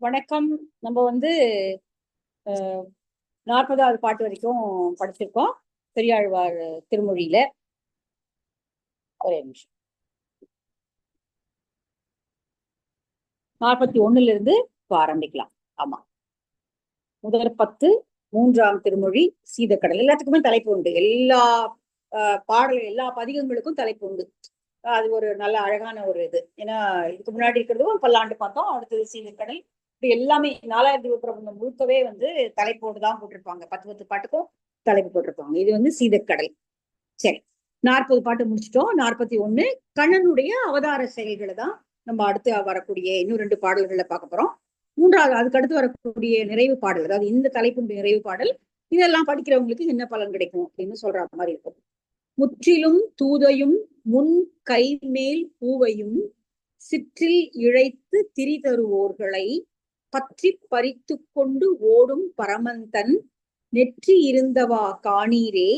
வணக்கம். நம்ம வந்து 40வது பாட்டு வரைக்கும் படிச்சிருக்கோம் பெரியாழ்வார் திருமொழியில. ஒரே நிமிஷம். 41 இருந்து ஆரம்பிக்கலாம். ஆமா, முதல் 10 3ஆம் திருமொழி சீதக்கடல். எல்லாத்துக்குமே தலைப்பு உண்டு. எல்லா பாடல் எல்லா பதிகங்களுக்கும் தலைப்பு உண்டு. அது ஒரு நல்ல அழகான ஒரு இது. ஏன்னா இதுக்கு முன்னாடி இருக்கிறதும் பல்லாண்டு பார்த்தோம், அடுத்தது சீதக்கடல். இப்படி எல்லாமே 4,000 பிரபந்தம் முழுக்கவே தலைப்போடு தான் போட்டிருப்பாங்க. 10 பாட்டுக்கும் தலைப்பு போட்டிருப்பாங்க. இது சீதக்கடல். சரி, 40 பாட்டு முடிச்சிட்டோம். 41 கண்ணனுடைய அவதார செயல்களை தான் நம்ம அடுத்து வரக்கூடிய இன்னும் 2 பாடல்களை பார்க்க போறோம். மூன்றாவது அதுக்கு அடுத்து வரக்கூடிய நிறைவு பாடல், அதாவது இந்த தலைப்பினுடைய நிறைவு பாடல். இதெல்லாம் படிக்கிறவங்களுக்கு என்ன பலன் கிடைக்கும் அப்படின்னு சொல்ற மாதிரி இருக்கும். முற்றிலும் தூதையும் முன் கை மேல் பூவையும் சிற்றில் இழைத்து திரி தருவோர்களை பற்றி பறித்து கொண்டு ஓடும் பரமந்தன் நெற்றி இருந்தவா காணீரே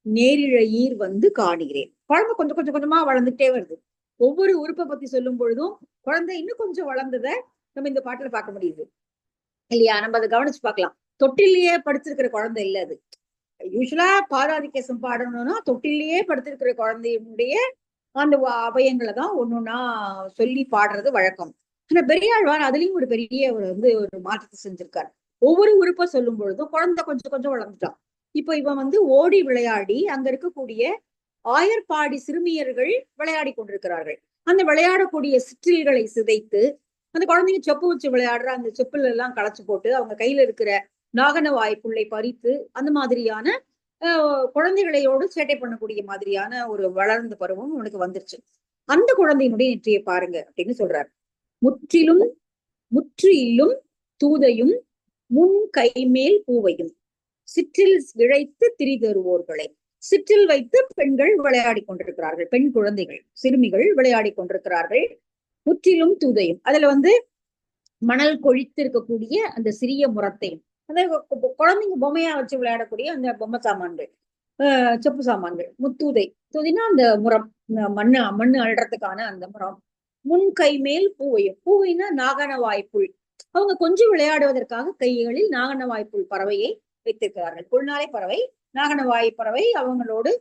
நேரிழையீர் காணீரே. குழந்தை கொஞ்சம் கொஞ்சம் கொஞ்சமா வளர்ந்துட்டே வருது. ஒவ்வொரு உறுப்பை பத்தி சொல்லும் பொழுதும் குழந்தை இன்னும் கொஞ்சம் வளர்ந்ததை நம்ம இந்த பாட்டுல பார்க்க முடியுது இல்லையா? நம்ம அதை கவனிச்சு பார்க்கலாம். தொட்டிலேயே படுத்திருக்கிற குழந்தை இல்ல அது. யூஸ்வலா பாதாதிகேசம் பாடணும்னா தொட்டிலேயே படுத்திருக்கிற குழந்தையினுடைய அந்த அபயங்களை தான் ஒன்னொன்னா சொல்லி பாடுறது வழக்கம். ஆனா பெரியாழ்வார் அதுலயும் ஒரு பெரிய ஒரு மாற்றத்தை செஞ்சிருக்காரு. ஒவ்வொரு உறுப்பை சொல்லும் பொழுதும் குழந்தை கொஞ்சம் கொஞ்சம் வளர்ந்துட்டான். இப்ப இவன் ஓடி விளையாடி அங்க இருக்கக்கூடிய ஆயர்பாடி சிறுமியர்கள் விளையாடி கொண்டிருக்கிறார்கள். அந்த விளையாடக்கூடிய சிற்றில்களை சிதைத்து அந்த குழந்தைங்க செப்பு வச்சு விளையாடுற அந்த செப்புல எல்லாம் களைச்சு போட்டு அவங்க கையில இருக்கிற நாகன வாய்ப்புள்ளை பறித்து அந்த மாதிரியான குழந்தைகளையோடு சேட்டை பண்ணக்கூடிய மாதிரியான ஒரு வளர்ந்த பருவம் உனக்கு வந்துருச்சு. அந்த குழந்தையினுடைய நெற்றியை பாருங்க அப்படின்னு சொல்றாரு. முற்றிலும் தூதையும் முன் கை மேல் பூவையும் சிற்றில் இழைத்து திரி தருவோர்களை. சிற்றில் வைத்து பெண்கள் விளையாடி கொண்டிருக்கிறார்கள். பெண் குழந்தைகள் சிறுமிகள் விளையாடி கொண்டிருக்கிறார்கள். முற்றிலும் தூதையும், அதுல மணல் கொழித்து இருக்கக்கூடிய அந்த சிறிய முறத்தையும், அந்த குழந்தைங்க பொம்மையா வச்சு விளையாடக்கூடிய அந்த பொம்மை சாமான்கள், செப்பு சாமான்கள். முத்தூதை, தூதினா அந்த முறம், மண்ணு அள்ளுறதுக்கான அந்த முறம். முன் கை மேல் பூவையும், பூவைனா நாகன வாய்ப்புள். அவங்க கொஞ்சம் விளையாடுவதற்காக கைகளில் நாகன வாய்ப்புள் பறவையை வைத்திருக்கிறார்கள். புல்நாளை பறவை, நாகனவாய் பறவை அவங்களோடு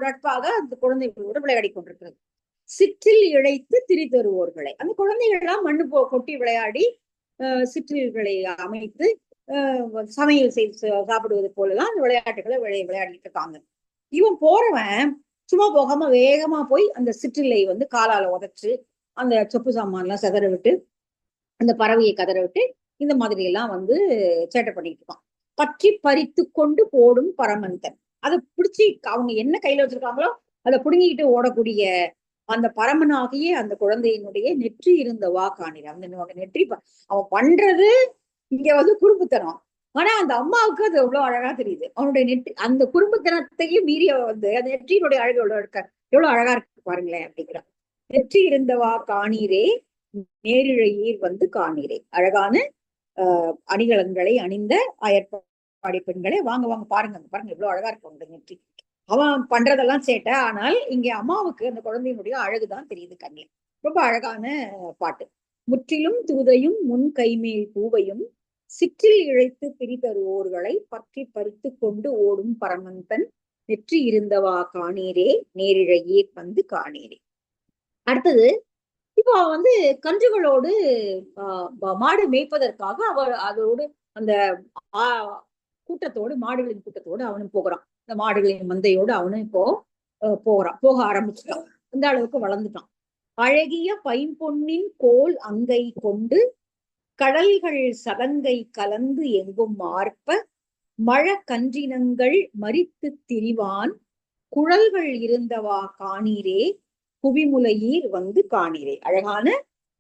நட்பாக அந்த குழந்தைகளோடு விளையாடி கொண்டிருக்கிறது. சிற்றில் இழைத்து திரி தருவோர்களை, அந்த குழந்தைகள் எல்லாம் மண்ணு கொட்டி விளையாடி சிற்றில்களை அமைத்து சமையல் செய்து சாப்பிடுவது போலதான் அந்த விளையாட்டுகளை விளையாடிட்டு இருக்காங்க. இவன் போறவன் சும்மா போகாம வேகமா போய் அந்த சிற்றிலை காலால உதைச்சு அந்த சொப்பு சாமான் எல்லாம் செதற விட்டு அந்த பறவையை கதற விட்டு இந்த மாதிரி எல்லாம் சேட்டை பண்ணிட்டு இருக்கான். பற்றி பறித்து கொண்டு போடும் பரமந்தன், அதை பிடிச்சி அவங்க என்ன கையில வச்சிருக்காங்களோ அதை புடுங்கிக்கிட்டு ஓடக்கூடிய அந்த பரமனாகிய அந்த குழந்தையினுடைய நெற்றி இருந்தவா காணிற. அந்த நெற்றி அவன் பண்றது இங்க குறும்புத்தனம். ஆனா அந்த அம்மாவுக்கு அது எவ்வளவு அழகா தெரியுது. அவனுடைய நெற்றி அந்த குறும்புத்தனத்தையும் மீறிய அந்த நெற்றியினுடைய அழகு எவ்வளவு அழகா இருக்கு பாருங்களேன் அப்படிங்கிறான். நெற்றி இருந்தவா காணீரே நேரிழையீர் காணீரே. அழகான அணிகலன்களை அணிந்த அயற்பாடி பெண்களை வாங்க வாங்க பாருங்க பாருங்க எவ்வளவு அழகா இருக்கு அந்த நெற்றி. அவன் பண்றதெல்லாம் சேட்டை, ஆனால் இங்கே அம்மாவுக்கு அந்த குழந்தையினுடைய அழகுதான் தெரியுது கண்ணில். ரொம்ப அழகான பாட்டு. முற்றிலும் தூதையும் முன் கைமேல் பூவையும் சிற்றில் இழைத்து திரி தருவோர்களை பற்றி பறித்து கொண்டு ஓடும் பரமந்தன் நெற்றி இருந்தவா காணீரே நேரிழையே காணீரே. அடுத்தது இப்போ கன்றுகளோடு மாடு மேய்ப்பதற்காக அதோடு அந்த கூட்டத்தோடு, மாடுகளின் கூட்டத்தோடு அவனும் போகிறான். இந்த மாடுகளின் மந்தையோடு அவனும் இப்போ போக ஆரம்பிச்சுட்டான். அந்த அளவுக்கு வளர்ந்துட்டான். அழகிய பைம்பொன்னின் கோல் அங்கை கொண்டு கடல்கள் சதங்கை கலந்து எங்கும் மார்ப்ப மழ கன்றினங்கள் மரித்து திரிவான் குழல்கள் இருந்தவா காணீரே புவிமுலையீர் காணீரே. அழகான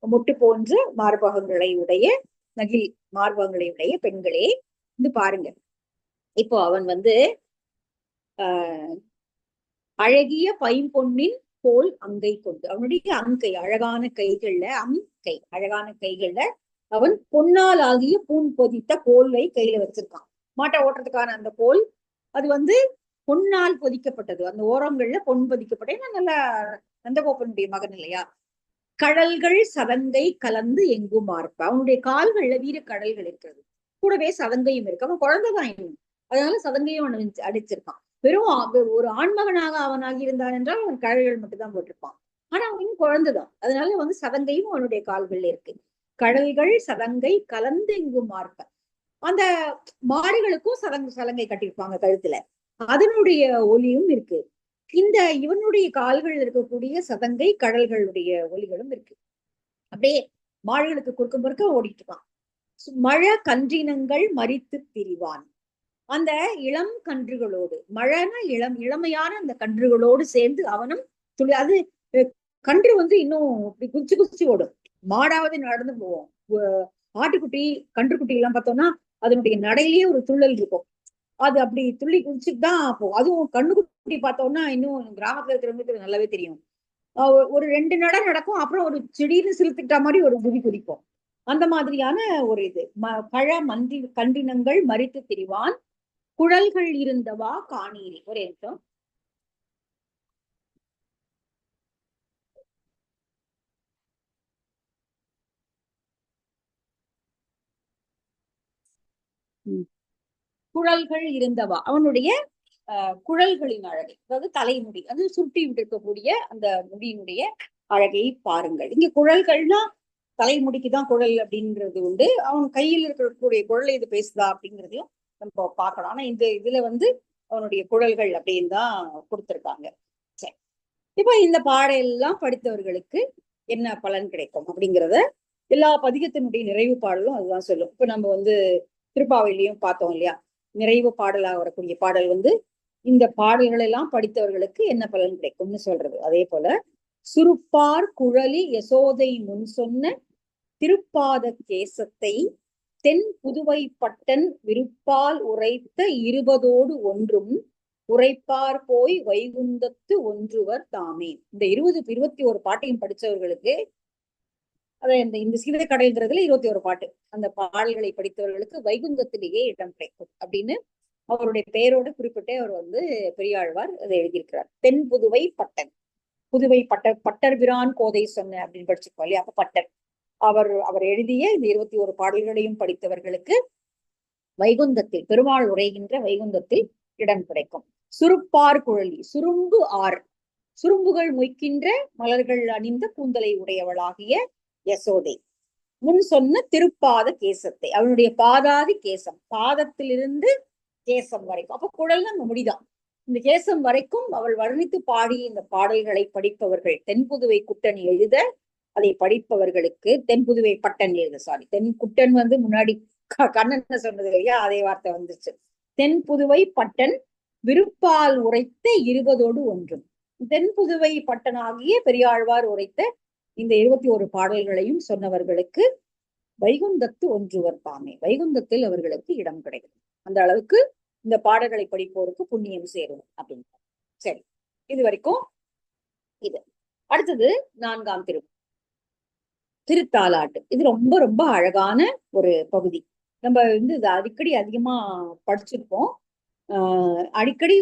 முட்டு போன்ற மார்பகங்களை உடைய, நகில் மார்பகங்களை உடைய பெண்களே பாருங்க. இப்போ அவன் அழகிய பைம்பொன்னின் கோல் அங்கை கொண்டு, அவனுடைய அங்கை அழகான கைகள்ல, அழகான கைகள்ல அவன் பொன்னால் ஆகிய பூன் பொதித்த கோலை கையில வச்சிருக்கான். மாட்டை ஓட்டுறதுக்கான அந்த கோல் அது பொன்னால் பொதிக்கப்பட்டது. அந்த ஓரங்கள்ல பொன் பொதிக்கப்பட்ட நல்ல நந்தகோபனுடைய மகன் இல்லையா, கடல்கள் சதங்கை கலந்து எங்கும் மார்ப. அவனுடைய கால்கள்ல வீர கடல்கள் இருக்கிறது, கூடவே சதங்கையும் இருக்கு. அவன் குழந்தைதான் இன்னும், அதனால சதங்கையும் அவன் அடிச்சிருக்கான். வெறும் ஒரு ஆண்மகனாக அவனாகி இருந்தான் என்றால் அவன் கடல்கள் மட்டும்தான் போட்டிருப்பான். ஆனா அவன் இன்னும் குழந்தைதான், அதனால வந்து சதங்கையும் அவனுடைய கால்கள்ல இருக்கு. கடல்கள் சதங்கை கலந்து எங்கும் மார்ப. அந்த மாடுகளுக்கும் சலங்கை கட்டியிருப்பாங்க கழுத்துல, அதனுடைய ஒலியும் இருக்கு. இந்த இவனுடைய கால்கள் இருக்கக்கூடிய சதங்கை கடல்களுடைய ஒலிகளும் இருக்கு. அப்படியே மாடுகளுக்கு குறுக்க குறுக்க ஓடிட்டு இருக்கான். மழை கன்றினங்கள் மரித்து திரிவான். அந்த இளம் கன்றுகளோடு, மழைனா இளமையான அந்த கன்றுகளோடு சேர்ந்து அவனும் அது கன்று வந்து இன்னும் குச்சி குச்சி ஓடும். மாடாவது நடந்து போவோம். ஆட்டுக்குட்டி கன்றுக்குட்டி எல்லாம் பார்த்தோம்னா அதனுடைய நடையிலேயே ஒரு துள்ளல் இருக்கும். அது அப்படி துள்ளி குதிச்சுட்டு தான் போகும். அதுவும் கண்ணுக்குட்டி பார்த்தோம்னா இன்னும் கிராமத்துல இருக்கிறவங்களுக்கு நல்லாவே தெரியும். ஒரு 2 நடை நடக்கும், அப்புறம் ஒரு திடீர்னு சிலுத்துக்கிட்ட மாதிரி ஒரு குதி குதிக்கும். அந்த மாதிரியான ஒரு இது. பழ மந்தி கண்டினங்கள் மரித்து திரிவான், குழல்கள் இருந்தவா காணீரி. ஒரு நிமிஷம். குழல்கள் இருந்தவா, அவனுடைய குழல்களின் அழகை, அதாவது தலைமுடி, அது சுட்டி விட்டிருக்கக்கூடிய அந்த முடியினுடைய அழகை பாருங்கள். இங்க குழல்கள்னா தலைமுடிக்குதான் குழல் அப்படின்றது உண்டு. அவன் கையில் இருக்கக்கூடிய குழல் இது பேசுதா அப்படிங்கிறதையும் நம்ம பார்க்கணும். ஆனா இந்த இதுல வந்து அவனுடைய குழல்கள் அப்படின்னு தான் கொடுத்திருக்காங்க. சரி, இப்ப இந்த பாடெல்லாம் படித்தவர்களுக்கு என்ன பலன் கிடைக்கும் அப்படிங்கிறத எல்லா பதிகத்தினுடைய நிறைவு பாடலும் அதுதான் சொல்லும். இப்ப நம்ம வந்து திருப்பாவையிலையும் பார்த்தோம் இல்லையா, நிறைவு பாடலாக வரக்கூடிய பாடல் வந்து இந்த பாடல்கள் எல்லாம் படித்தவர்களுக்கு என்ன பலன் கிடைக்கும்னு சொல்றது. அதே போல சுருப்பார் குழலி யசோதை முன் சொன்ன திருப்பாத கேசத்தை தென் புதுவை பட்டன் விருப்பால் உரைத்த 20 ஒன்றும் உரைப்பார் போய் வைகுந்தத்து ஒன்றுவர் தாமே. இந்த 21 பாட்டையும் படிச்சவர்களுக்கு, இந்த சீதை கடைங்கிறதுல 21 பாட்டு, அந்த பாடல்களை படித்தவர்களுக்கு வைகுந்தத்திலேயே இடம் கிடைக்கும் அப்படின்னு அவருடைய பெயரோடு குறிப்பிட்டே அவர் வந்து பெரியாழ்வார் அதை எழுதியிருக்கிறார். தென் புதுவை பட்டன், புதுவை பட்டர் பிரான் கோதை சொன்ன அப்படின்னு படிச்சுக்கோ இல்லையா, அப்ப பட்டர் அவர் எழுதிய இந்த 21 பாடல்களையும் படித்தவர்களுக்கு வைகுந்தத்தில், பெருமாள் உரைகின்ற வைகுந்தத்தில் இடம் கிடைக்கும். சுருப்பார் குழலி, சுரும்பு ஆர், சுரும்புகள் மொய்க்கின்ற மலர்கள் அணிந்த கூந்தலை உடையவளாகிய யசோதை முன் சொன்ன திருப்பாத கேசத்தை, அவனுடைய பாதாதி கேசம், பாதத்திலிருந்து கேசம் வரைக்கும், அப்ப குழல் நம்ம முடிதான், இந்த கேசம் வரைக்கும் அவள் வர்ணித்து பாடிய இந்த பாடல்களை படிப்பவர்கள், தென்புதுவை குட்டன் எழுத அதை படிப்பவர்களுக்கு, தென்புதுவை பட்டன் எழுத, சாரி தென் குட்டன் வந்து முன்னாடி கண்ணன் சொன்னது இல்லையா, அதே வார்த்தை வந்துச்சு. தென்புதுவை பட்டன் விருப்பால் உரைத்த 20 ஒன்றும், தென்புதுவை பட்டனாகிய பெரியாழ்வார் உரைத்த இந்த 21 பாடல்களையும் சொன்னவர்களுக்கு வைகுந்தத்து ஒன்றுவர் தாமே, வைகுந்தத்தில் அவர்களுக்கு இடம் கிடைக்கும். அந்த அளவுக்கு இந்த பாடல்களை படிப்போருக்கு புண்ணியம் சேரும் அப்படின்னு. சரி, இது வரைக்கும் இது. அடுத்தது 4ஆம் திருத்தாலாட்டு. இது ரொம்ப ரொம்ப அழகான ஒரு பகுதி. நம்ம வந்து இது அடிக்கடி அதிகமா படிச்சிருப்போம். அடிக்கடி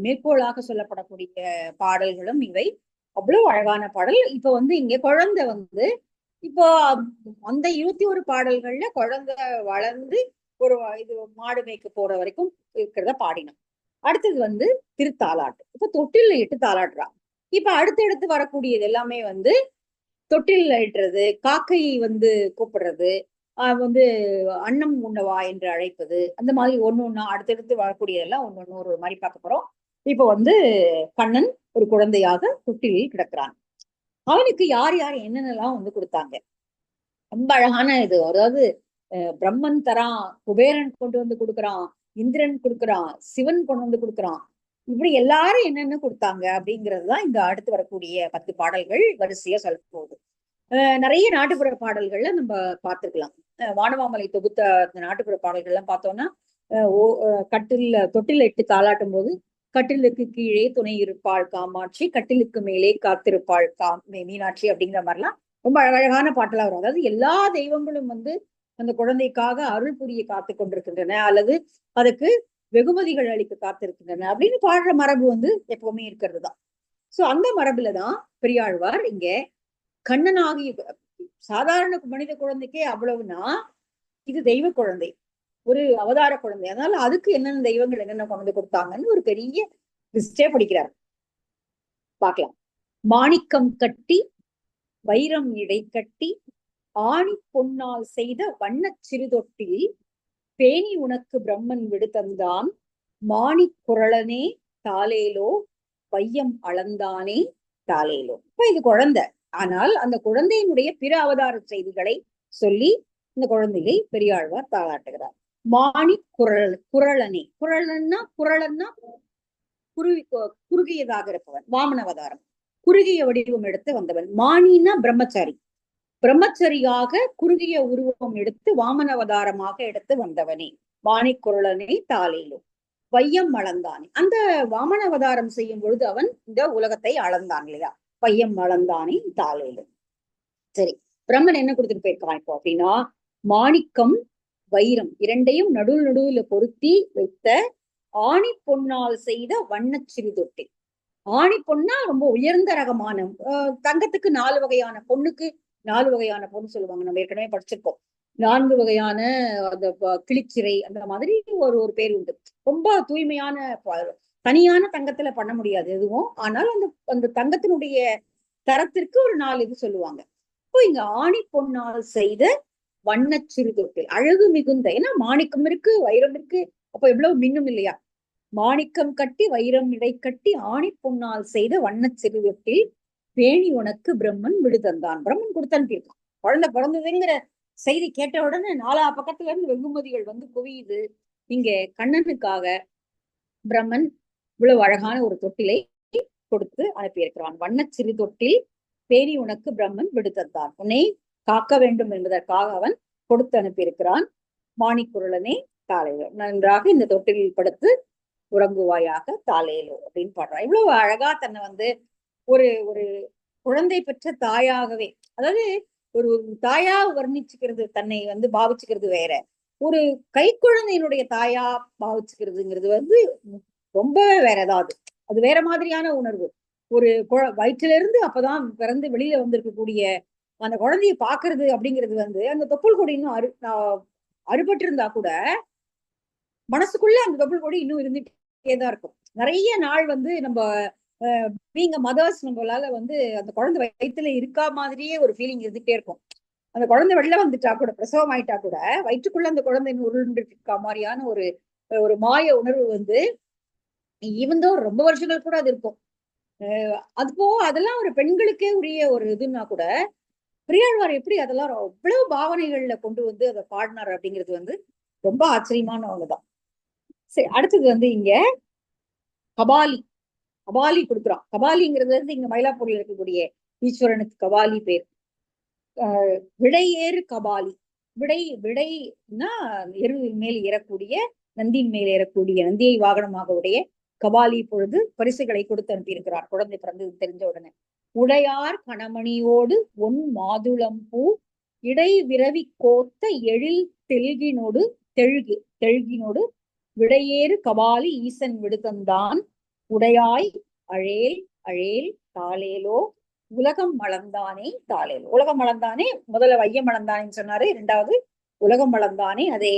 மேற்கோளாக சொல்லப்படக்கூடிய பாடல்களும் இவை. அவ்வளவு அழகான பாடல். இப்ப வந்து இங்க குழந்தை வந்து, இப்போ அந்த 21 பாடல்கள்ல குழந்தை வளர்ந்து ஒரு இது மாடு மேய்க்க போற வரைக்கும் இருக்கிறத பாடினோம். அடுத்தது வந்து திருத்தாலாட்டு. இப்ப தொட்டில்ல இட்டு தாளாட்டுறா. இப்ப அடுத்தடுத்து வரக்கூடியது எல்லாமே வந்து தொட்டில் இட்டுறது, காக்கை வந்து கூப்பிடுறது, வந்து அன்னம் உண்ணவா என்று அழைப்பது, அந்த மாதிரி ஒண்ணா அடுத்தடுத்து வரக்கூடியதெல்லாம் ஒண்ணு ஒரு மாதிரி பார்க்க போறோம். இப்ப வந்து கண்ணன் ஒரு குழந்தையாக தொட்டிலில் கிடக்கிறான். அவனுக்கு யார் யார் என்னென்னலாம் வந்து கொடுத்தாங்க, ரொம்ப அழகான இது. அதாவது பிரம்மன் தரான், குபேரன் கொண்டு வந்து கொடுக்குறான், இந்திரன் கொடுக்குறான், சிவன் கொண்டு வந்து கொடுக்குறான், இப்படி எல்லாரும் என்னென்ன கொடுத்தாங்க அப்படிங்கிறதுதான் இந்த அடுத்து வரக்கூடிய 10 பாடல்கள் வரிசையா சொல்ல போகுது. நிறைய நாட்டுப்புற பாடல்கள்ல நம்ம பார்த்துக்கலாம். வானவாமலை தொகுத்த நாட்டுப்புற பாடல்கள்லாம் பார்த்தோம்னா, தொட்டில் இட்டு தாளாட்டும் போது கட்டிலுக்கு கீழே துணை இருப்பாள் காமாட்சி, கட்டிலுக்கு மேலே காத்திருப்பாள் மீனாட்சி அப்படிங்கிற மாதிரிலாம் ரொம்ப அழகழகான பாட்டெல்லாம் வரும். அதாவது எல்லா தெய்வங்களும் வந்து அந்த குழந்தைக்காக அருள் புரிய காத்து கொண்டிருக்கின்றன, அல்லது அதுக்கு வெகுமதிகள் அளிக்க காத்திருக்கின்றன அப்படின்னு பாடுற மரபு வந்து எப்பவுமே இருக்கிறது தான். சோ அந்த மரபுலதான் பெரியாழ்வார் இங்க கண்ணனாகி சாதாரண மனித குழந்தைக்கே அவ்வளவுனா இது தெய்வ குழந்தை, ஒரு அவதார குழந்தை. அதனால அதுக்கு என்னென்ன தெய்வங்கள் என்னென்ன கொண்டு கொடுத்தாங்கன்னு ஒரு பெரிய லிஸ்டே படிக்கிறார். பார்க்கலாம். மாணிக்கம் கட்டி வைரம் இடை கட்டி ஆணி பொன்னால் செய்த வண்ணச் சிறுதொட்டில் பேணி உனக்கு பிரம்மன் விடு தந்தான் மாணிக் குரளனே தாலேலோ பையம் அளந்தானே தாலேலோ. இப்ப இது குழந்தை, ஆனால் அந்த குழந்தையினுடைய பிற அவதார செய்திகளை சொல்லி இந்த குழந்தையை பெரியாழ்வார் தாளாட்டுகிறார். மாணிக் குரளனே, குரளன்னா குறுகியதாக இருப்பவன், வாமன அவதாரம், குறுகிய வடிவம் எடுத்து வந்தவன். மாணின்னா பிரம்மச்சாரி, பிரம்மச்சரியாக குறுகிய உருவம் எடுத்து வாமன அவதாரமாக எடுத்து வந்தவனே மாணிக் குரளனே தாலேலோ பையம் அளந்தானே. அந்த வாமன அவதாரம் செய்யும் பொழுது அவன் இந்த உலகத்தை அளந்தான் இல்லையா, பையம் அளந்தானே தாலேலோ. சரி, பிரம்மன் என்ன கொடுத்துட்டு போயிருக்கான் இப்போ அப்படின்னா, மாணிக்கம் வைரம் இரண்டையும் நடுவுல பொருத்தி வைத்த ஆணி பொன்னால் செய்த வண்ணச் சிறுதொட்டில். ஆணி பொன்னா ரொம்ப உயர்ந்த ரகமான தங்கத்துக்கு 4 வகையான பொண்ணுக்கு 4 வகையான பொண்ணு சொல்லுவாங்க, நம்ம ஏற்கனவே படிச்சிருக்கோம். 4 வகையான அந்த கிளிச்சிறை அந்த மாதிரி ஒரு பேர் உண்டு. ரொம்ப தூய்மையான தனியான தங்கத்துல பண்ண முடியாது எதுவும், ஆனால் அந்த அந்த தங்கத்தினுடைய தரத்திற்கு ஒரு 4 இது சொல்லுவாங்க. இப்போ இங்க ஆணி பொன்னால் செய்த வண்ணச் சிறுதொட்டில் அழகு மிகுந்த, ஏன்னா மாணிக்கம் இருக்கு வைரம் இருக்கு, அப்ப எவ்வளவு மின்னும் இல்லையா. மாணிக்கம் கட்டி வைரம் இடை கட்டி ஆணி பொன்னால் செய்த வண்ணச் சிறுதொட்டில் பேணி உனக்கு பிரம்மன் விடு தந்தான். பிரம்மன் கொடுத்து அனுப்பியிருக்கான். குழந்தை பிறந்ததுங்கிற செய்தி கேட்ட உடனே 4 பக்கத்துல இருந்து வெகுமதிகள் வந்து குவியுது. இங்க கண்ணனுக்காக பிரம்மன் இவ்வளவு அழகான ஒரு தொட்டிலை கொடுத்து அனுப்பியிருக்கிறான். வண்ணச் சிறு தொட்டில் பேணி உனக்கு பிரம்மன் விடு தந்தான், உன்னை காக்க வேண்டும் என்பதற்காக அவன் கொடுத்து அனுப்பியிருக்கிறான். மாணிக்குரலனே தாலேலோ, நன்றாக இந்த தொட்டிலில் படுத்து உறங்குவாயாக தாலேலோ அப்படின்னு பாடுறான். இவ்வளவு அழகா தன்னை வந்து ஒரு ஒரு குழந்தை பெற்ற தாயாகவே, அதாவது ஒரு தாயா வர்ணிச்சுக்கிறது, தன்னை வந்து பாவிச்சுக்கிறது வேற, ஒரு கை குழந்தையினுடைய தாயா பாவிச்சுக்கிறதுங்கிறது வந்து ரொம்ப வேற ஏதாவது, அது வேற மாதிரியான உணர்வு. ஒரு வயிற்றுல இருந்து அப்பதான் பிறந்து வெளியில வந்திருக்கக்கூடிய அந்த குழந்தைய பாக்குறது அப்படிங்கிறது வந்து, அந்த தொப்புள் கொடி இன்னும் அறுபட்டு இருந்தா கூட மனசுக்குள்ள அந்த தொப்புள் கொடி இன்னும் இருந்துட்டேதான் இருக்கும். நிறைய நாள் வந்து நம்ம பீங்க மதர்ஸ் நம்மளால வந்து அந்த குழந்தை வயிற்றுல இருக்கா மாதிரியே ஒரு ஃபீலிங் இருந்துட்டே இருக்கும். அந்த குழந்தை வெளில வந்துட்டா கூட, பிரசவம் ஆயிட்டா கூட வயிற்றுக்குள்ள அந்த குழந்தை உருண்டு இருக்கா மாதிரியான ஒரு ஒரு மாய உணர்வு வந்து ஈவந்தோ ரொம்ப வருஷங்கள் கூட அது இருக்கும். அதுபோ அதெல்லாம் ஒரு பெண்களுக்கே உரிய ஒரு இதுன்னா கூட பெரியாழ்வார் எப்படி அதெல்லாம் அவ்வளவு பாவனைகள்ல கொண்டு வந்து அதை பாடினார் அப்படிங்கிறது வந்து ரொம்ப ஆச்சரியமான ஒண்ணுதான். சரி, அடுத்தது வந்து இங்க கபாலி, கபாலி கொடுக்குறான். கபாலிங்கிறது வந்து இங்க மயிலாப்பூர்ல இருக்கக்கூடிய ஈஸ்வரனுக்கு கபாலி பேர். விடையேறு கபாலி, விடைன்னா எருவின் மேல் ஏறக்கூடிய, நந்தியின் மேல் ஏறக்கூடிய, நந்தியை வாகனமாக உடைய கபாலி பொழுது பரிசுகளை கொடுத்து அனுப்பியிருக்கிறார் குழந்தை பிறந்தது தெரிஞ்ச உடனே. உடையார் கணமணியோடு ஒன் மாதுளம் பூ இடை விரவி கோத்த எழில் தெழுகினோடு விடையேறு கபாலி ஈசன் விடுதந்தான் உடையாய் அழேல் அழேல் தாலேலோ உலகம் மலர்ந்தானே தாலேலோ. உலகம் மலர்ந்தானே, முதல்ல வையம் மலர்ந்தானேன்னு சொன்னாரு, 2வது உலகம் மலர்ந்தானே, அதே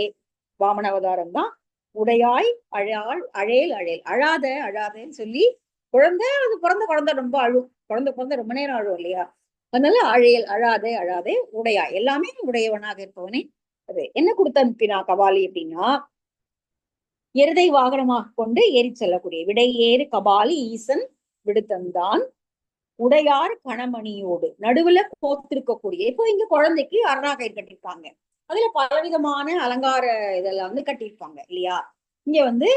வாமன அவதாரம் தான். உடையாய் அழாள் அழேல் அழேல், அழாதேன்னு சொல்லி, குழந்தை அது பிறந்த குழந்தை ரொம்ப அழும், குழந்தை பிறந்த ரொம்ப நேரம் அழும் இல்லையா, அதனால அழேல் அழாதே உடையாய், எல்லாமே உடையவனாக இருப்பவனே. அது என்ன கொடுத்து அனுப்பினா கபாலி அப்படின்னா, எருதை வாகனமாக கொண்டு ஏறி செல்லக்கூடிய விடையேறு கபாலி ஈசன் விடுதந்தான் உடையார் கணமணியோடு, நடுவுல கோத்திருக்கக்கூடிய, இப்போ இங்க குழந்தைக்கு அரணாகயிறு கட்டிருப்பாங்க, அதுல பலவிதமான அலங்கார இதெல்லாம் வந்து கட்டியிருப்பாங்க இல்லையா. இங்க வந்து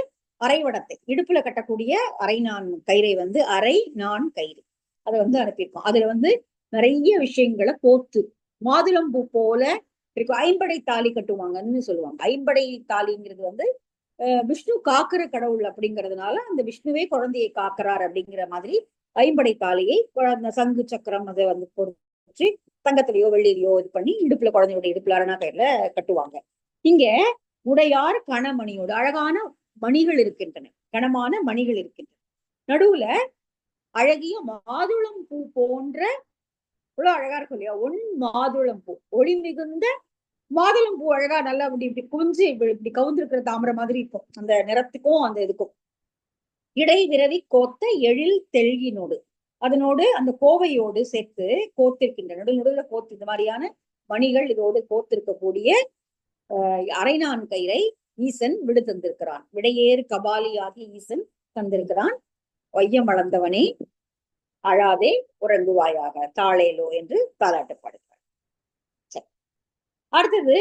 அரைவடத்தை இடுப்புல கட்டக்கூடிய அரை நான் கயிறை வந்து அரை நான் கயிறு அதை வந்து அனுப்பியிருக்கோம். அதுல வந்து நிறைய விஷயங்களை கோத்து மாதுளம்பூ போல இருக்கும். ஐம்படை தாலி கட்டுவாங்கன்னு சொல்லுவாங்க. ஐம்படை தாலிங்கிறது வந்து விஷ்ணு காக்குற கடவுள் அப்படிங்கிறதுனால அந்த விஷ்ணுவே குழந்தையை காக்குறார் அப்படிங்கிற மாதிரி ஐம்படை தாலியை சங்கு சக்கரம் அதை வந்து பொறிச்சு தங்கத்திலேயோ வெள்ளியிலையோ இது பண்ணி இடுப்புல, குழந்தையோட இடுப்புல அரணா கயிறுல கட்டுவாங்க. இங்க உடையார் கணமணியோடு அழகான மணிகள் இருக்கின்றன, கனமான மணிகள் இருக்கின்றன. நடுவுல அழகிய மாதுளம் பூ போன்ற இவ்வளவு அழகா இருக்கும் இல்லையா? ஒன் மாதுளம் பூ, ஒளி மிகுந்த மாதுளம் பூ அழகா நல்லா இப்படி இப்படி குஞ்சு இப்படி கவுந்திருக்கிற தாமரை மாதிரி இருக்கும் அந்த நிறத்துக்கும் அந்த இதுக்கும். இடை விரவி கோத்த எழில் தெள்கினோடு, அதனோடு அந்த கோவையோடு சேர்த்து கோத்திருக்கின்ற நடுநடுல கோத்து இந்த மாதிரியான மணிகள் இதோடு கோத்திருக்கக்கூடிய அரைநான் கயிறை ஈசன் விடு தந்திருக்கிறான். விடையேறு கபாலியாகி ஈசன் தந்திருக்கிறான். வையம் அளந்தவனே அழாதே உறங்குவாயாக தாளேலோ என்று தாலாட்டப்படுகிறார். சரி, அடுத்தது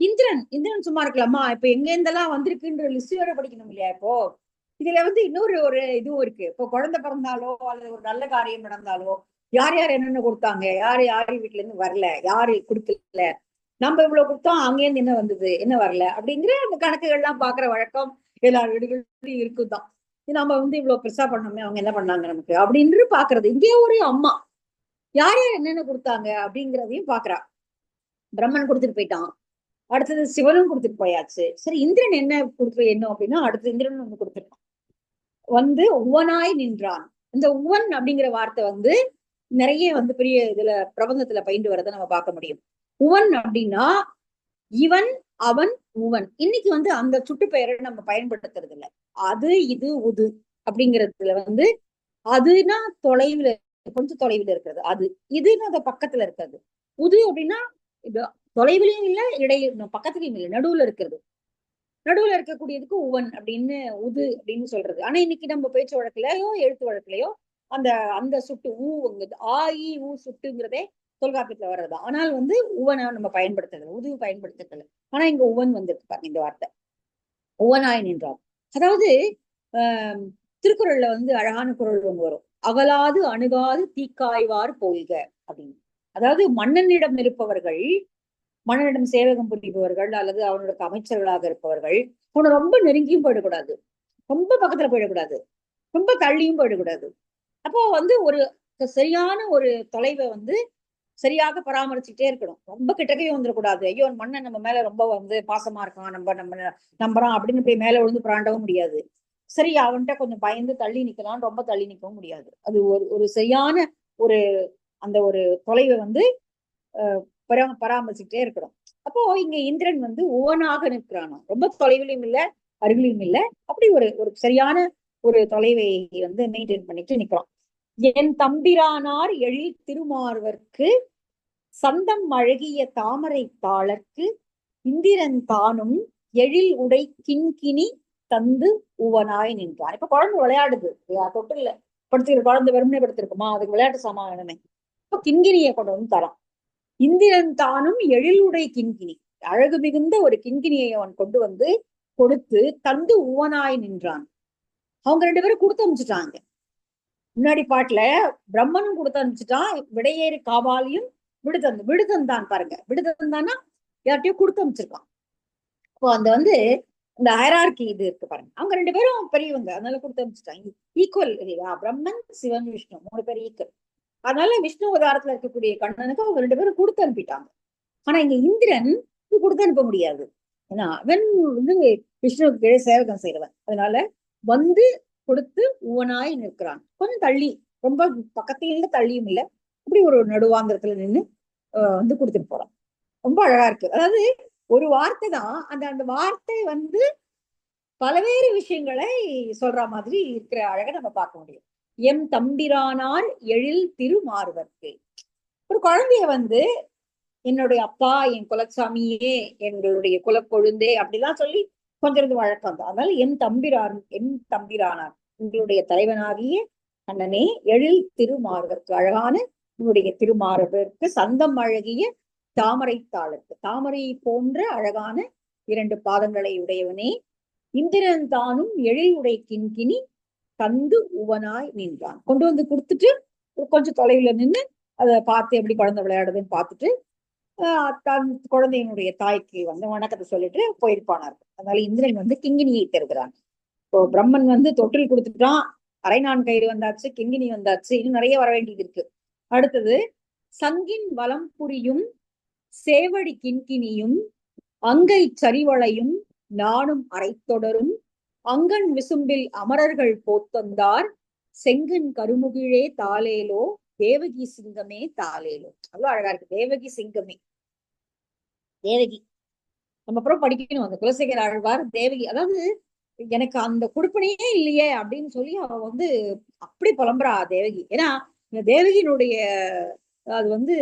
இந்திரன். இந்திரன் சும்மா இருக்கலாமா? இப்ப எங்க இருந்தெல்லாம் வந்திருக்குன்ற லிஸ்ட் வேற படிக்கணும் இல்லையா? இப்போ இதுல இன்னொரு ஒரு இதுவும் இருக்கு. இப்போ குழந்தை பிறந்தாலோ அல்லது ஒரு நல்ல காரியம் நடந்தாலோ யார் யார் என்னென்ன கொடுத்தாங்க, யாரு யாரு வீட்டுல இருந்து வரல, யாரு கொடுக்கல, நம்ம இவ்வளவு கொடுத்தோம் அங்கேருந்து என்ன வந்தது என்ன வரல அப்படிங்கிற அந்த கணக்குகள் எல்லாம் பாக்குற வழக்கம் எல்லா வீடுகளும் இருக்குதான். நம்ம இவ்வளவு பெருசா பண்ணோமே அவங்க என்ன பண்ணாங்க நமக்கு அப்படின்னு பாக்குறது. இங்கே ஒரு அம்மா யார் யார் என்னென்ன கொடுத்தாங்க அப்படிங்கிறதையும் பாக்குறா. பிரம்மன் கொடுத்துட்டு போயிட்டான், அடுத்தது சிவனும் கொடுத்துட்டு போயாச்சு. சரி, இந்திரன் என்ன கொடுத்து என்ன அப்படின்னா அடுத்து இந்திரன் ஒண்ணு கொடுத்துருக்கான். உவனாய் நின்றான். இந்த உவன் அப்படிங்கிற வார்த்தை நிறைய பெரிய இதுல பிரபந்தத்துல பயின்று வரதை நம்ம பார்க்க முடியும். உவன் அப்படின்னா இவன் அவன் உவன். இன்னைக்கு அந்த சுட்டு பெயரை நம்ம பயன்படுத்துறது இல்லை. அது இது உது அப்படிங்கிறதுல அதுனா தொலைவுல, கொஞ்சம் தொலைவுல இருக்கிறது. அது இதுன்னு அந்த பக்கத்துல இருக்கிறது. உது அப்படின்னா தொலைவிலையும் இல்லை, இடையில பக்கத்துலயும் இல்லை, நடுவுல இருக்கிறது. நடுவுல இருக்கக்கூடியதுக்கு உவன் அப்படின்னு உது அப்படின்னு சொல்றது. ஆனா இன்னைக்கு நம்ம பேச்சு வழக்குலயோ எழுத்து வழக்குலயோ அந்த அந்த சுட்டு ஊங்கிறது ஆ இ ஊ சுட்டுங்கிறதே தொல்காப்பியத்துல வர்றது. ஆனால் உவனை நம்ம பயன்படுத்துறது, உது பயன்படுத்துறது. ஆனா இங்க உவன் வந்திருக்கு பாருங்க இந்த வார்த்தை, உவனாய் நின்றார். அதாவது திருக்குறள்ல அழகான குறள் ஒன்று வரும், அகலாது அணுகாது தீக்காய்வார் போய்க அப்படின்னு. அதாவது மன்னனிடம் இருப்பவர்கள், மன்னனிடம் சேவகம் புரிபவர்கள் அல்லது அவனுடைய அமைச்சர்களாக இருப்பவர்கள் அவனை ரொம்ப நெருங்கியும் போயிடக்கூடாது, ரொம்ப பக்கத்துல போயிடக்கூடாது, ரொம்ப தள்ளியும் போயிடக்கூடாது. அப்போ ஒரு சரியான ஒரு தொலைவை சரியாக பராமரிச்சுட்டே இருக்கணும். ரொம்ப கிட்டக்கையும் வந்துடக்கூடாது. ஐயோ மன்னன் நம்ம மேல ரொம்ப பாசமா இருக்கான், நம்ம நம்புறான் அப்படின்னு போய் மேல விழுந்து பிராண்டவும் முடியாது. சரி, அவன்கிட்ட கொஞ்சம் பயந்து தள்ளி நிக்கலாம், ரொம்ப தள்ளி நிக்கவும் முடியாது. அது ஒரு சரியான ஒரு அந்த ஒரு தொலைவை பராமரிச்சுட்டே இருக்கணும். அப்போ இங்க இந்திரன் உவனாக நிற்கிறானா, ரொம்ப தொலைவிலையும் இல்லை அருகிலையும் இல்லை, அப்படி ஒரு சரியான ஒரு தொலைவை மெயின்டைன் பண்ணிட்டு நிற்கிறான். என் தம்பிரானார் எழில் திருமார்வர்க்கு சந்தம் அழகிய தாமரை தாளர்க்கு இந்திரன் தானும் எழில் உடை கிண்கிணி தந்து உவனாய் நின்றான். இப்ப குழந்தை விளையாடுது, தொட்டில படுத்துக்கிற குழந்தை வெறுமனே படுத்திருக்குமா, அதுக்கு விளையாட்டு சாமான் வேணுமே. இப்ப கிண்கிணியை கொண்டு தரான். இந்திரன் தானும் எழிலுடை கிண்கிணி, அழகு மிகுந்த ஒரு கிண்கிணியை அவன் கொண்டு கொடுத்து தந்து உவனாய் நின்றான். அவங்க 2 பேரும் கொடுத்து அனுப்பிச்சுட்டாங்க. முன்னாடி பாட்டுல பிரம்மனும் கொடுத்து அனுப்பிச்சுட்டான், விடையேறு காபாலியும் விடுதந்தான் பாருங்க. விடுதந்தான்னா யார்கிட்டயும் கொடுத்து அனுப்பிச்சிருக்கான். இப்போ இந்த ஹைரார்கி இது இருக்கு பாருங்க, அவங்க 2 பேரும் பெரியவங்க, அதனால கொடுத்து அனுப்பிச்சுட்டாங்க. ஈக்குவல் இல்லையா? பிரம்மன் சிவன் விஷ்ணு 3 பேர் ஈக்குவல். அதனால விஷ்ணு அவதாரத்துல இருக்கக்கூடிய கண்ணனுக்கு அவங்க 2 பேரும் கொடுத்து அனுப்பிட்டாங்க. ஆனா இங்க இந்திரன் கொடுத்து அனுப்ப முடியாது, ஏன்னா அவன் விஷ்ணுவுக்கு கீழே சேவகம் செய்யறவன். அதனால கொடுத்து உவனாய் நிற்கிறான். கொஞ்சம் தள்ளி, ரொம்ப பக்கத்தையும் இல்லை தள்ளியும் இல்லை, அப்படி ஒரு நடுவாந்திரத்துல நின்று கொடுத்துட்டு போறான். ரொம்ப அழகா இருக்கு. அதாவது ஒரு வார்த்தை தான், அந்த வார்த்தை பலவேறு விஷயங்களை சொல்ற மாதிரி இருக்கிற அழகை நம்ம பார்க்க முடியும். எம் தம்பிரானார் எழில் திருமார்வர்க்கு. ஒரு குழந்தைய என்னுடைய அப்பா, என் குலசாமியே, எங்களுடைய குலக்கொழுந்தே அப்படிலாம் சொல்லி கொஞ்சம் வழக்கம் தான். அதனால எம் தம்பிரானார் உங்களுடைய தலைவனாகிய அண்ணனே எழில் திருமார்வர்க்கு, அழகான உங்களுடைய திருமார்வர்க்கு சந்தம் அழகிய தாமரை தாளர்க்கு, தாமரை போன்ற அழகான 2 பாதங்களை உடையவனே, இந்திரன் தானும் எழில் உடை கிண்கிணி தந்து உவனாய் நின்றான். கொண்டு கொடுத்துட்டு கொஞ்சம் தொலைவுல நின்று அதை பார்த்து எப்படி குழந்தை விளையாடுதுன்னு பார்த்துட்டு தன் குழந்தையினுடைய தாய்க்கு வணக்கத்தை சொல்லிட்டு போயிருப்பானார்கள். அதனால இந்திரன் கிங்கினியை தருகிறான். இப்போ பிரம்மன் தொட்டில் கொடுத்துட்டான், அரைநான் கயிறு வந்தாச்சு, கிங்கினி வந்தாச்சு, இன்னும் நிறைய வர வேண்டியது இருக்கு. அடுத்தது சங்கின் வலம் புரியும் சேவடி கிண்கிணியும் அங்கை சரிவளையும் நானும் அரைத்தொடரும் அங்கன் விசும்பில் அமரர்கள் போத்தந்தார் செங்கன் கருமுகிழே தாளேலோ தேவகி சிங்கமே தாலேலும். அவ்வளவு அழகா இருக்கு. தேவகி சிங்கமே, தேவகி. நம்ம அப்புறம் படிக்கணும் அந்த குலசேகர ஆழ்வார் தேவகி. அதாவது எனக்கு அந்த கொடுப்பனையே இல்லையே அப்படின்னு சொல்லி அவ வந்து அப்படி புலம்புறா தேவகி. ஏன்னா இந்த தேவகியினுடைய அது வந்து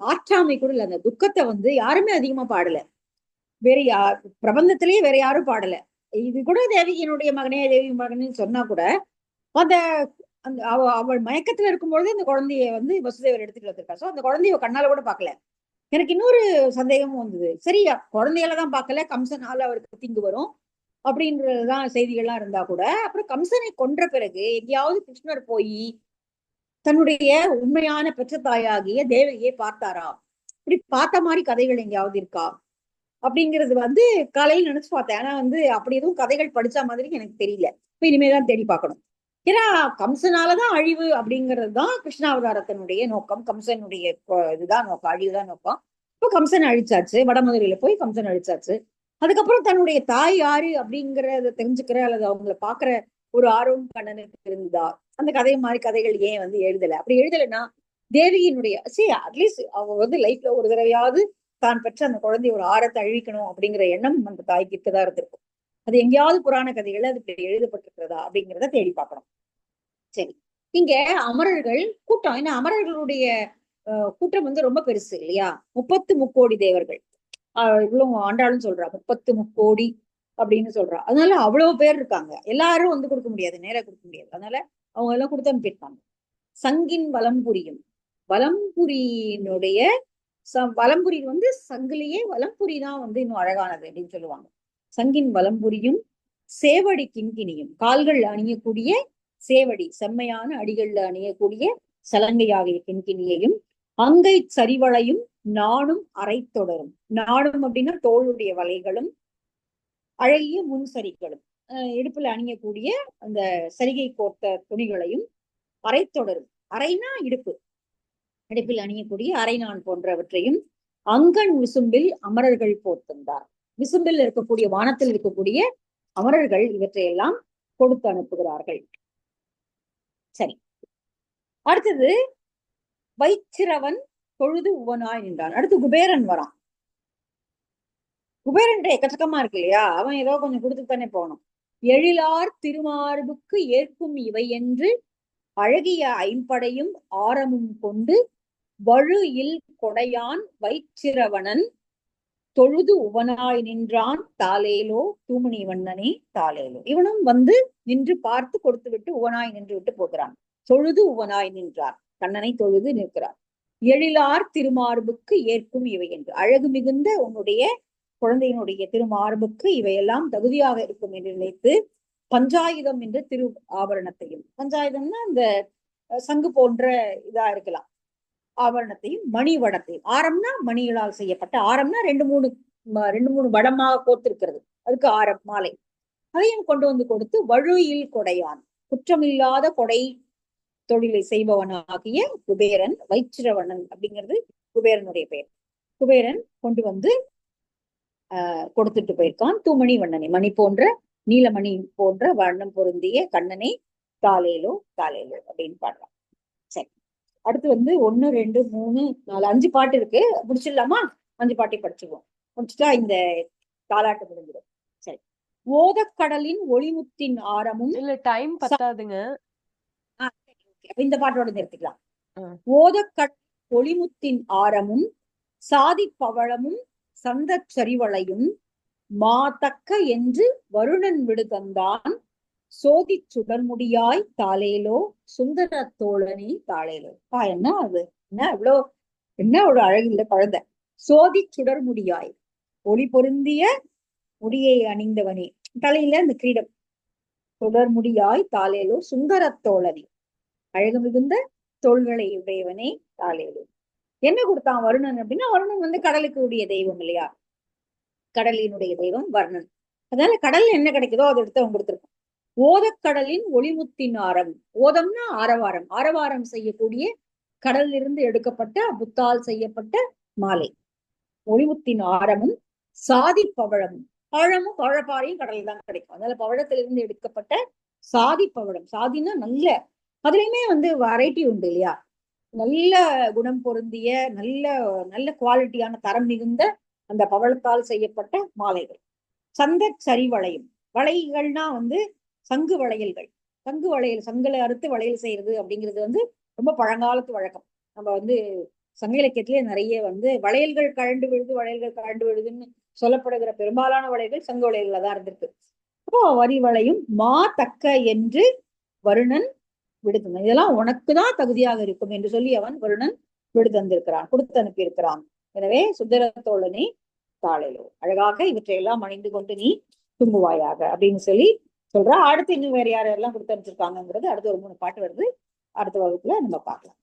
ஆற்றாமை கூட இல்ல. அந்த துக்கத்தை வந்து யாருமே அதிகமா பாடல. வேற யார் பிரபந்தத்திலேயே வேற யாரும் பாடல. இது கூட தேவகியினுடைய மகனே தேவி மகனேன்னு சொன்னா கூட அந்த அந்த அவள் மயக்கத்துல இருக்கும்பொழுது அந்த குழந்தைய வந்து வசுதேவர் எடுத்துட்டு வந்திருக்கா. சோ அந்த குழந்தைய கண்ணால கூட பாக்கல. எனக்கு இன்னொரு சந்தேகமும் வந்தது. சரியா குழந்தைகளதான் பார்க்கல, கம்சனால அவருக்கு தீங்கு வரும் அப்படின்றதுதான் செய்திகள்லாம் இருந்தா கூட, அப்புறம் கம்சனை கொன்ற பிறகு எங்கேயாவது கிருஷ்ணர் போய் தன்னுடைய உண்மையான பெற்ற தாயாகிய தேவகியை பார்த்தாரா? இப்படி பார்த்த மாதிரி கதைகள் எங்கேயாவது இருக்கா அப்படிங்கிறது வந்து காலையில் நினைச்சு பார்த்தேன். ஆனா வந்து அப்படி எதுவும் கதைகள் படிச்ச மாதிரி எனக்கு தெரியல. இப்ப இனிமேதான் தேடி பார்க்கணும். ஏன்னா கம்சனாலதான் அழிவு அப்படிங்கிறது தான் கிருஷ்ணாவதாரத்தினுடைய நோக்கம். கம்சனுடைய இதுதான் நோக்கம், அழிவுதான் நோக்கம். இப்போ கம்சன் அழிச்சாச்சு, வடமதுரையில போய் கம்சன் அழிச்சாச்சு. அதுக்கப்புறம் தன்னுடைய தாய் யாரு அப்படிங்கறத தெரிஞ்சுக்கிற அல்லது அவங்கள பாக்குற ஒரு ஆர்வம் கண்ணனுக்கு இருந்தா அந்த கதை மாதிரி கதைகள் ஏன் வந்து எழுதல? அப்படி எழுதலைன்னா தேவியினுடைய சரி அட்லீஸ்ட் அவ வந்து லைஃப்ல ஒரு தடவையாவது தான் பெற்ற அந்த குழந்தைய ஒரு ஆரத்தை அழிக்கணும் அப்படிங்கிற எண்ணம் அந்த தாய்க்கு இருக்கதா இருந்திருக்கும். அது எங்கேயாவது புராண கதைகள் அது எழுதப்பட்டிருக்கிறதா அப்படிங்கிறத தேடி பார்க்கணும். சரி, இங்க அமரர்கள் கூட்டம், ஏன்னா அமரர்களுடைய கூட்டம் வந்து ரொம்ப பெருசு இல்லையா? 33 தேவர்கள். இவ்வளவு ஆண்டாளும் சொல்றா 33 அப்படின்னு சொல்றா. அதனால அவ்வளவு பேர் இருக்காங்க. எல்லாரும் வந்து கொடுக்க முடியாது, நேரா கொடுக்க முடியாது. அதனால அவங்க எல்லாம் கொடுத்து அனுப்பியிருக்காங்க. சங்கின் வலம்புரியும், வலம்புரியினுடைய வலம்புரி வந்து சங்கிலேயே வலம்புரி தான் வந்து இன்னும் அழகானது அப்படின்னு சொல்லுவாங்க. சங்கின் வலம்புரியும் சேவடி கிண்கிணியும், கால்கள் அணியக்கூடிய சேவடி செம்மையான அடிகள்ல அணியக்கூடிய சலங்கையாகிய கிண்கிணியையும், அங்கை சரிவளையும் நாணும் அரை தொடரும். நாணும் அப்படின்னா தோளுடைய வலைகளும், அழகிய முன் சரிகளும், இடுப்புல அணியக்கூடிய அந்த சரிகை கோர்த்த துணிகளையும், அரை தொடரும். அரைனா இடுப்பு, இடுப்பில் அணியக்கூடிய அரைநான் போன்றவற்றையும் அங்கன் விசும்பில் அமரர்கள் போர்த்தந்தார். விசும்பில் இருக்கக்கூடிய வானத்தில் இருக்கக்கூடிய அமரர்கள் இவற்றையெல்லாம் கொடுத்து அனுப்புகிறார்கள். சரி, அடுத்தது வைச்சிரவன் தொழுது உவனாய் நின்றான். அடுத்து குபேரன் வரான். குபேரன் எக்கச்சக்கமா இருக்கு இல்லையா? அவன் ஏதோ கொஞ்சம் கொடுத்து தானே போகணும். எழிலார் திருமார்புக்கு ஏற்கும் இவை என்று அழகிய ஐம்படையும் ஆரமும் கொண்டு வழு இல் கொடையான் வைச்சிரவணன் தொழுது உவனாய் நின்றான் தாலேலோ தூமணி வண்ணனே தாலேலோ. இவனும் வந்து நின்று பார்த்து கொடுத்து விட்டு உவனாய் நின்று விட்டு போகிறான். தொழுது உவனாய் நின்றார், கண்ணனை தொழுது நிற்கிறார். எழிலார் திருமார்புக்கு ஏற்கும் இவை என்று, அழகு மிகுந்த உன்னுடைய குழந்தையினுடைய திருமார்புக்கு இவையெல்லாம் தகுதியாக இருக்கும் என்று நினைத்து பஞ்சாயுதம் என்ற திரு ஆபரணத்தையும், பஞ்சாயுதம்னா இந்த சங்கு போன்ற இதா இருக்கலாம், ஆபரணத்தையும் மணிவடத்தையும், ஆரம்னா மணிகளால் செய்யப்பட்ட ஆரம்னா ரெண்டு மூணு வடமாக கோத்திருக்கிறது, அதுக்கு ஆரம் மாலை, அதையும் கொண்டு வந்து கொடுத்து வழுயில் கொடையான், குற்றமில்லாத கொடை தொழிலை செய்பவனாகிய குபேரன், வைச்சிரவணன் அப்படிங்கிறது குபேரனுடைய பெயர். குபேரன் கொண்டு வந்து கொடுத்துட்டு போயிருக்கான். தூமணி வண்ணனை, மணி போன்ற நீலமணி போன்ற வண்ணம் பொருந்திய கண்ணனை தாலேலோ தாலேலோ அப்படின்னு பாடுறான். சரி, அடுத்து வந்து 1 2 3 4 5 பாட்டு இருக்கு. முடிச்சிடலாமா? 5 பாட்டை படிச்சுக்குவோம். முடிச்சுட்டா இந்த தாலாட்டு முடிஞ்சிடும். சரி, ஓதக்கடலின் ஒளிமுத்தின் ஆரமும் இல்ல டைம் பத்தாதுங்க. இந்த பாட்டோட நிறுத்திக்கலாம். ஓதக்கடல் ஒளிமுத்தின் ஆரமும் சாதி பவளமும் சந்த சரிவளையும் மாதக்க என்று வருணன் விடு தந்தான் சோதி சுடர்முடியாய் தாலேலோ சுந்தர தோழனி தாலேலோ. என்ன அது, என்ன இவ்வளோ, என்ன ஒரு அழகில்ல குழந்தை. சோதி சுடர்முடியாய், ஒளி பொருந்திய முடியை அணிந்தவனே, தலையில இந்த கிரீடம், சுடர்முடியாய் தாலேலோ சுந்தர தோழனி, அழகு மிகுந்த தோள்களை உடையவனே தாலேலோ. என்ன கொடுத்தான் வருணன் அப்படின்னா, வருணன் வந்து கடலுக்கு உடைய தெய்வம் இல்லையா? கடலினுடைய தெய்வம் வர்ணன். அதனால கடல்ல என்ன கிடைக்குதோ அதை எடுத்து அவன் கொடுத்திருக்கான். ஓதக்கடலின் ஒளிமுத்தின் ஆரம், ஓதம்னா ஆரவாரம், ஆரவாரம் செய்யக்கூடிய கடலிலிருந்து எடுக்கப்பட்ட புத்தால் செய்யப்பட்ட மாலை. ஒளிமுத்தின் ஆரமும் சாதி பவழமும், பழமும் பவழப்பாறையும் கடலில் தான் கிடைக்கும். அதனால பவழத்திலிருந்து எடுக்கப்பட்ட சாதி பவழம், சாதினா நல்ல, அதுலயுமே வந்து வெரைட்டி உண்டு இல்லையா? நல்ல குணம் பொருந்திய நல்ல நல்ல குவாலிட்டியான தரம் மிகுந்த அந்த பவளத்தால் செய்யப்பட்ட மாலைகள். சந்த சரிவளையும், வளைகள்னா வந்து சங்கு வளையல்கள். சங்கு வளையல், சங்குல அறுத்து வளையல் செய்யறது அப்படிங்கிறது வந்து ரொம்ப பழங்காலத்து வழக்கம். நம்ம வந்து சங்க இலக்கியத்திலே நிறைய வந்து வளையல்கள் கழண்டு விழுது, வளையல்கள் கழண்டு விழுதுன்னு சொல்லப்படுகிற பெரும்பாலான வளையல்கள் சங்க வளையல்கள தான் இருந்திருக்கு. அப்போ வரி வளையும் மா தக்க என்று வருணன் விடுதல், இதெல்லாம் உனக்குதான் தகுதியாக இருக்கும் என்று சொல்லி அவன் வருணன் விடுதந்திருக்கிறான், கொடுத்து அனுப்பியிருக்கிறான். எனவே சுந்தரத்தோழனே தாளையோ, அழகாக இவற்றையெல்லாம் அணிந்து கொண்டு நீ தூங்குவாயாக அப்படின்னு சொல்லி சொல்றா. அடுத்து இன்னும் வேற யாரெல்லாம் கொடுத்து அனுப்பிச்சிருக்காங்கிறது அடுத்து ஒரு 3 பாட்டு வருது, அடுத்த வகுப்புல நம்ம பார்க்கலாம்.